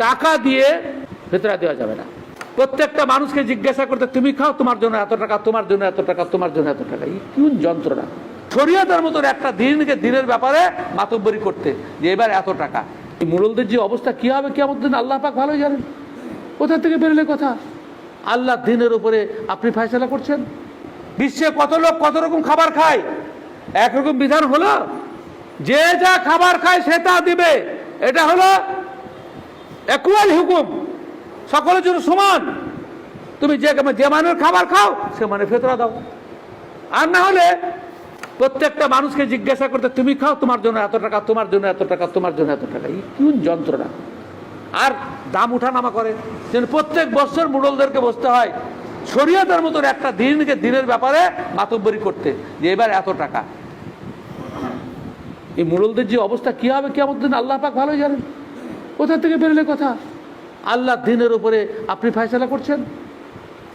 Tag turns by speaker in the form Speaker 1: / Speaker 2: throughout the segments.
Speaker 1: টাকা দিয়ে ফিতরা দেওয়া যাবে না। প্রত্যেকটা মানুষকে জিজ্ঞাসা করতে, তুমি খাও, তোমার জন্য এত টাকা, তোমার জন্য এত টাকা, তোমার জন্য এত টাকা। এই কোন যন্ত্রণা! শরিয়তের মতো একটা দিনকে দিনের ব্যাপারে মাতব্বরি করতে যে এবার এত টাকা। এই মুরলদের যে অবস্থা কি হবে কিয়ামতের দিন আল্লাহ পাক ভালোই জানেন। কোথা থেকে বেরোলে কথা? আল্লাহ দিনের উপরে আপনি ফয়সালা করছেন। বিশ্বে কত লোক কত রকম খাবার খায়, একরকম বিধান হলো যে যা খাবার খায় সে তা দিবে। এটা হলো ইকুয়াল হুকুম, সকলের জন্য সমান। তুমি যে মানের খাবার খাও সে মানে ফিতরা দাও। আর না হলে প্রত্যেকটা মানুষকে জিজ্ঞাসা করতে, তুমি খাও, তোমার জন্য এত টাকা, তোমার জন্য এত টাকা, তোমার জন্য এত টাকা। এই কোন যন্ত্রণা! আর দাম উঠানামা করে যেন প্রত্যেক বছর মুরলদেরকে বসতে হয় শরিয়তের মতো একটা দিনকে দিনের ব্যাপারে মাতব্বরি করতে যে এবার এত টাকা। এই মুরলদের যে অবস্থা কি হবে কিয়ামতের দিন আল্লাহ পাক ভালোই জানেন। কোথা থেকে বেরোলে কথা? আল্লাহ দিনের উপরে আপনি ফয়সালা করছেন।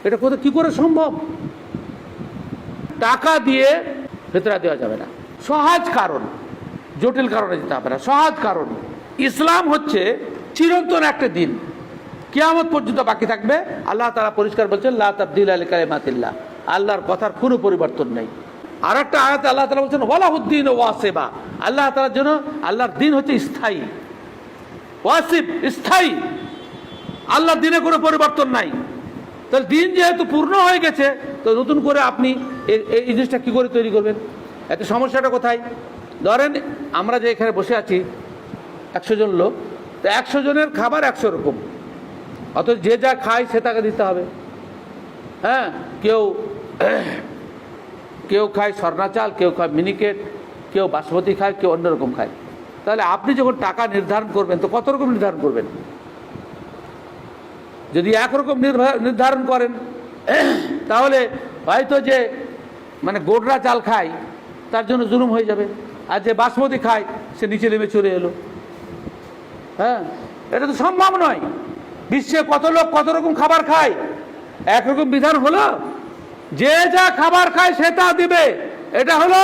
Speaker 1: এটা কোথা কি করে সম্ভব? টাকা দিয়ে ফিতরা দেওয়া যাবে না। সহজ কারণ, জটিল কারণে যেতে হবে না। সহজ কারণ, ইসলাম হচ্ছে চিরন্তন একটা দিন, কিয়ামত পর্যন্ত বাকি থাকবে। আল্লাহ তাআলা পরিষ্কার বলছেন, লা তাবদীলা লিকালিমাতিল্লাহ, আল্লাহর কথার কোনো পরিবর্তন নেই। আর একটা আয়াতে আল্লাহ তাআলা বলছেন, ওয়ালাহুদ্দিন ওয়াসিবা, আল্লাহ তাআলার জন্য আল্লাহর দিন হচ্ছে স্থায়ী। ওয়াসিব, স্থায়ী। আল্লাহর দিনে কোনো পরিবর্তন নাই। তাহলে দিন যেহেতু পূর্ণ হয়ে গেছে, তো নতুন করে আপনি এই জিনিসটা কি করে তৈরি করবেন? এত সমস্যাটা কোথায়? ধরেন আমরা যে এখানে বসে আছি 100 জন লোক, তো 100 জনের খাবার 100 রকম, অথচ যে যা খায় সে তাকে দিতে হবে। হ্যাঁ, কেউ খায় স্বর্ণা চাল, কেউ খায় মিনিকেট, কেউ বাসমতি খায়, কেউ অন্যরকম খায়। তাহলে আপনি যখন টাকা নির্ধারণ করবেন তো কত রকম নির্ধারণ করবেন? যদি একরকম নির্ধারণ করেন তাহলে হয়তো যে মানে গোডরা চাল খায় তার জন্য জুলুম হয়ে যাবে, আর যে বাসমতি খায় সে নিচে নেমে চলে এলো। হ্যাঁ, এটা তো সম্ভব নয়। বিশ্বে কত লোক কত রকম খাবার খায়, একরকম বিধান হলো যে যা খাবার খায় সে তা দিবে। এটা হলো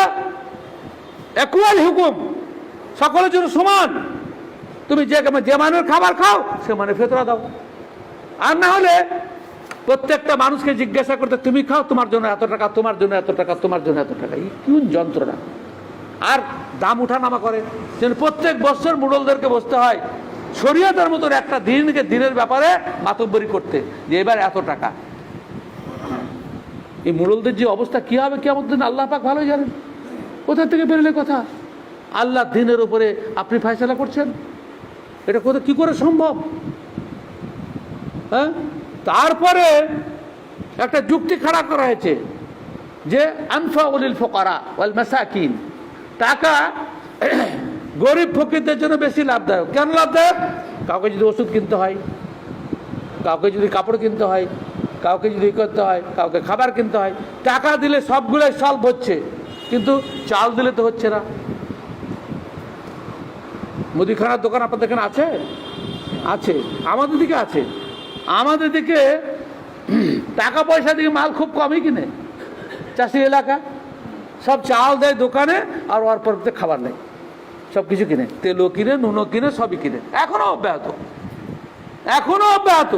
Speaker 1: ইকুয়াল হুকুম, সকলের জন্য সমান। তুমি যে মানের খাবার খাও সে মানে ফিতরা দাও। আর না হলে প্রত্যেকটা মানুষকে জিজ্ঞাসা করতে, তুমি খাও, তোমার জন্য এত টাকা, তোমার জন্য এত টাকা, তোমার জন্য এত টাকা। এই কোন যন্ত্রণা! আর দাম উঠানামা করে যেন প্রত্যেক বছর মুরলদেরকে বসতে হয় শরিয়তের মতো একটা দিনকে দিনের ব্যাপারে মাতব্বরি করতে যে এবার এত টাকা। এই মুরলদের যে অবস্থা কি হবে কিয়ামতের দিন আল্লাহ পাক ভালোই জানেন। কোথা থেকে বেরোলে কথা? আল্লাহ দিনের উপরে আপনি ফয়সালা করছেন। এটা কোথা কি করে সম্ভব? হ্যাঁ, তারপরে একটা যুক্তি খাড়া করা হয়েছে যে আনফাউলিল ফুকারা ওয়াল মাসাকিন, টাকা গরিব ফকিরদের জন্য বেশি লাভদায়ক। কেন লাভদায়ক? কাউকে যদি ওষুধ কিনতে হয়, কাউকে যদি কাপড় কিনতে হয়, কাউকে যদি করতে হয়, কাউকে খাবার কিনতে হয়, টাকা দিলে সবগুলোই সলভ হচ্ছে, কিন্তু চাল দিলে তো হচ্ছে না। মুদিখানার দোকান আপনাদের এখানে আছে? আছে, আমাদের দিকে আছে। আমাদের দিকে টাকা পয়সা দিয়ে মাল খুব কমই কিনে, চাষি এলাকা, সব চাল দেয় দোকানে আর ওর পর খাবার নেই, সব কিছু কিনে, তেলও কিনে, নুনও কিনে, সবই কিনে। এখনো অব্যাহত, এখনো অব্যাহত।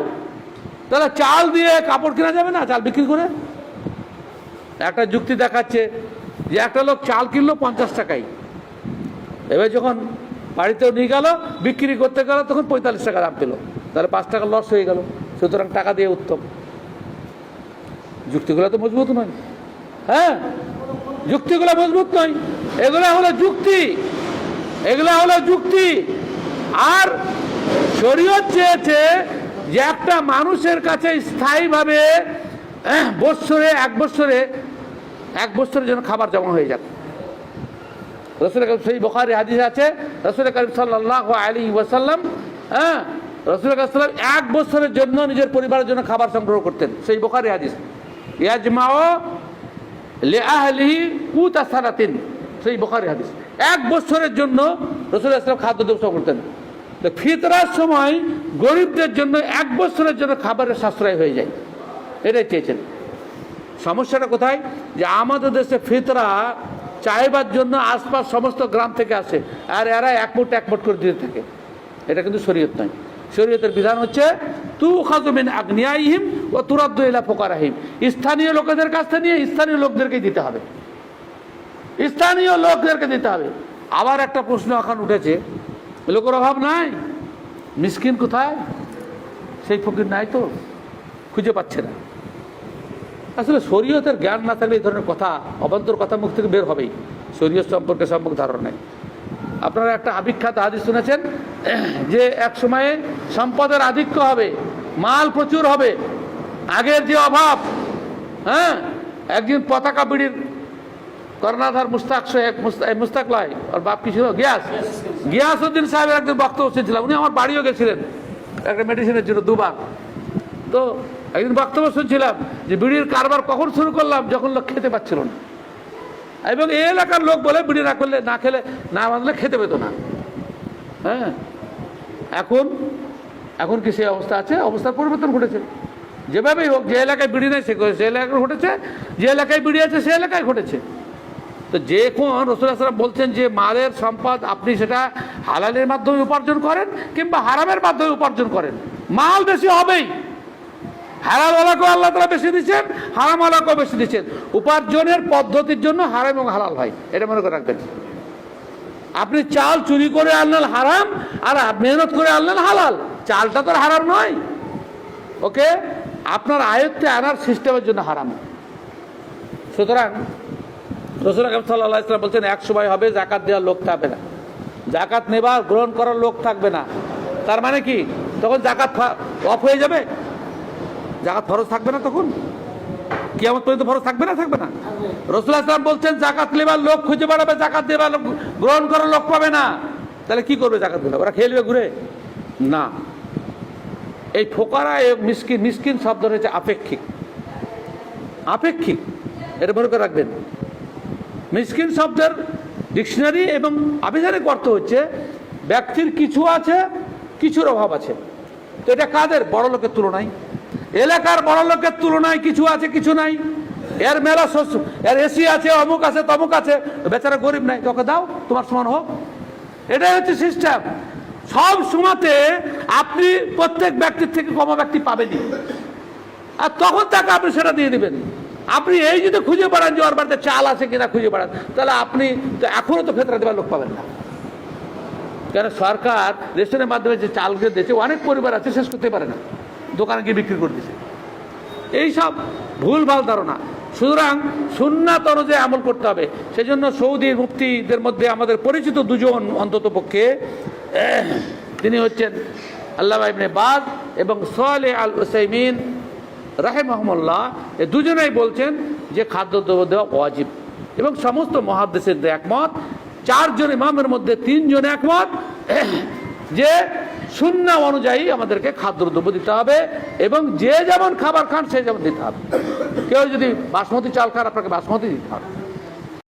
Speaker 1: তাহলে চাল দিয়ে কাপড় কেনা যাবে না? চাল বিক্রি করে একটা যুক্তি দেখাচ্ছে যে একটা লোক চাল কিনলো 50 টাকায়, এবার যখন বাড়িতেও নিয়ে গেল বিক্রি করতে গেল তখন 45 টাকা দাম পেল, তাহলে 5 টাকা লস হয়ে গেল। সুতরাং টাকা দিয়ে উত্তম। যুক্তিগুলো তো মজবুত নয়। হ্যাঁ, যুক্তিগুলো মজবুত নয়। এগুলো হলো যুক্তি, এগুলো হলো যুক্তি। আর শরীয়ত চেয়েছে যে একটা মানুষের কাছে স্থায়ীভাবে এক বছরের জন্য খাবার জমা হয়ে যাক। রাসূল করিম সহিহ বুখারী হাদিস আছে, রাসূল করিম সাল্লাল্লাহু আলাইহি ওয়াসাল্লাম রাসূল সাল্লাল্লাহু 1 বছরের জন্য নিজের পরিবারের জন্য খাবার সংগ্রহ করতেন। সহিহ বুখারী হাদিস, ইয়াজমাউ লিআহলিহি কুতা সানাতিন, সহিহ বুখারী হাদিস। 1 বছরের জন্য রাসূল সাল্লাল্লাহু খাদ্য সংগ্রহ করতেন। তো ফিতরার সময় গরিবদের জন্য 1 বছরের জন্য খাবারের সাশ্রয় হয়ে যায়, এটাই চেয়েছেন। সমস্যাটা কোথায়? যে আমাদের দেশে ফিতরা চাইবার জন্য আশপাশ সমস্ত গ্রাম থেকে আসে, আর এরা এক মুঠ করে দিতে থাকে। এটা কিন্তু শরীয়ত নয়। শরীয়তের বিধান হচ্ছে তুখাযু মিন আগনিয়াইহিম ওয়া তুরাদ্দু ইলা ফুকারাহিম, স্থানীয় লোকেদের কাছ থেকে নিয়ে স্থানীয় লোকদেরকে দিতে হবে, স্থানীয় লোকদেরকে দিতে হবে। আবার একটা প্রশ্ন এখন উঠেছে, লোকের অভাব নাই, মিসকিন কোথায়? সেই ফকির নাই তো, খুঁজে পাচ্ছে না। আসলে শরীয়তের জ্ঞান না থাকলে এই ধরনের কথা, অবান্তর কথা মুখ থেকে বের হবেই। শরীয়ত সম্পর্কে সম্যক ধারণা নেই। আপনারা একটা আবিখ্যাত হাদিস শুনেছেন যে এক সময়ে সম্পদের আধিক্য হবে, মাল প্রচুর হবে, আগের যে অভাব। হ্যাঁ, একদিন পতাকা বিড়ির কর্ণাধার মুস্তাক লয়, ওর বাপ কি ছিল, গিয়াসউদ্দিন সাহেবের একদিন বক্তব্য শুনছিলাম। উনি আমার বাড়িও গেছিলেন একটা মেডিসিনের জন্য দুবার। তো একদিন বক্তব্য শুনছিলাম যে বিড়ির কারবার কখন শুরু করলাম, যখন লোক খেতে পাচ্ছিল না। এবং এই এলাকার লোক বলে বিড়ি না করলে, না খেলে, না বাঁধলে খেতে পেত না। হ্যাঁ, এখন কি সেই অবস্থা আছে? অবস্থার পরিবর্তন ঘটেছে। যেভাবেই হোক, যে এলাকায় বিড়ি নেই সে এলাকায় ঘটেছে, যে এলাকায় বিড়ি আছে সে এলাকায় ঘটেছে। তো যখন রাসূলুল্লাহ সাল্লাল্লাহু আলাইহি ওয়াসাল্লাম বলছেন যে মালের সম্পদ আপনি সেটা হালালের মাধ্যমে উপার্জন করেন কিংবা হারামের মাধ্যমে উপার্জন করেন, মাল বেশি হবেই। হালালওয়ালাকেও আল্লাহ তাআলা বেশি দিচ্ছেন, হারামওয়ালাকেও বেশি দিচ্ছেন। উপার্জনের পদ্ধতির জন্য হারাম এবং হালাল হয়, এটা মনে করে রাখবেন। আপনি চাল চুরি করে আনলেন হারাম, আর মেহনত করে আনলেন হালাল। চালটা তো হারাম নয়, ওকে আপনার আয়ত্তে আনার সিস্টেমের জন্য হারাম। সুতরাং রাসূল আকরাম সাল্লাল্লাহু আলাইহি ওয়াসাল্লাম বলছেন এক সময় হবে যাকাত দেওয়ার লোক থাকবে না, যাকাত নেবার গ্রহণ করার লোক থাকবে না। তার মানে কি, তখন যাকাত অফ হয়ে যাবে, যাকাত ফরজ থাকবে না, তখন কিয়ামত পর্যন্ত ফরজ থাকবে না, থাকবে না। রাসূলুল্লাহ সাল্লাল্লাহু আলাইহি ওয়াসাল্লাম বলছেন জাকাত নেবার লোক খুঁজে বেড়াবে, জাকাত দেবার লোক গ্রহণ করার লোক পাবে না। তাহলে কি করবে জাকাত গুলো? ওরা খেয়ে নেবে ঘুরে? না। এই ফোকারা মিসকিন, মিসকিন শব্দ হচ্ছে আপেক্ষিক, আপেক্ষিক, এটা মনে করে রাখবেন। মিসকিন শব্দের ডিকশনারি এবং আবিধানিক অর্থ হচ্ছে ব্যক্তির কিছু আছে, কিছুর অভাব আছে। তো এটা কাদের? বড় লোকের তুলনায়, এলাকার বড় লোকের তুলনায় কিছু আছে, কিছু নাই। এর মেলা শস্য, এর এসি আছে, অমুক আছে, তমুক আছে, বেচারা গরিব নাই, তোকে দাও, তোমার সমান হোক। এটাই হচ্ছে সিস্টেম। সব সময়তে আপনি প্রত্যেক ব্যক্তির থেকে কম ব্যক্তি পাবেনই, আর তখন তাকে আপনি সেটা দিয়ে দিবেন। আপনি এই যদি খুঁজে বেড়ান যে ওর বাড়িতে চাল আছে কিনা খুঁজে বেড়ান, তাহলে আপনি তো এখনো তো ফেতরা দেওয়ার লোক পাবেন না। কেন সরকার রেশনের মাধ্যমে যে চাল দিয়েছে, অনেক পরিবার আছে শেষ করতে পারে না, দোকানে গিয়ে বিক্রি করে দিচ্ছে। এইসব ভুলভাল ধারণা। সুতরাং সুন্নাত অনুযায়ী আমল করতে হবে। সেজন্য সৌদি মুফতিদের মধ্যে আমাদের পরিচিত দুজন অন্তত পক্ষে, তিনি হচ্ছেন আল্লামা ইবনে বাজ এবং সালেহ আল উসাইমিন রাহিমাহুমুল্লাহ। এই দুজনেই বলছেন যে খাদ্যদ্রব্য দেওয়া ওয়াজিব, এবং সমস্ত মুহাদ্দিসিনদের একমত। চারজন ইমামের মধ্যে তিনজন একমত যে সুন্নাহ অনুযায়ী আমাদেরকে খাদ্যদ্রব্য দিতে হবে, এবং যে যেমন খাবার খান সে যেমন দিতে হবে। কেউ যদি বাসমতি চাল খান, আপনাকে বাসমতি দিতে হবে।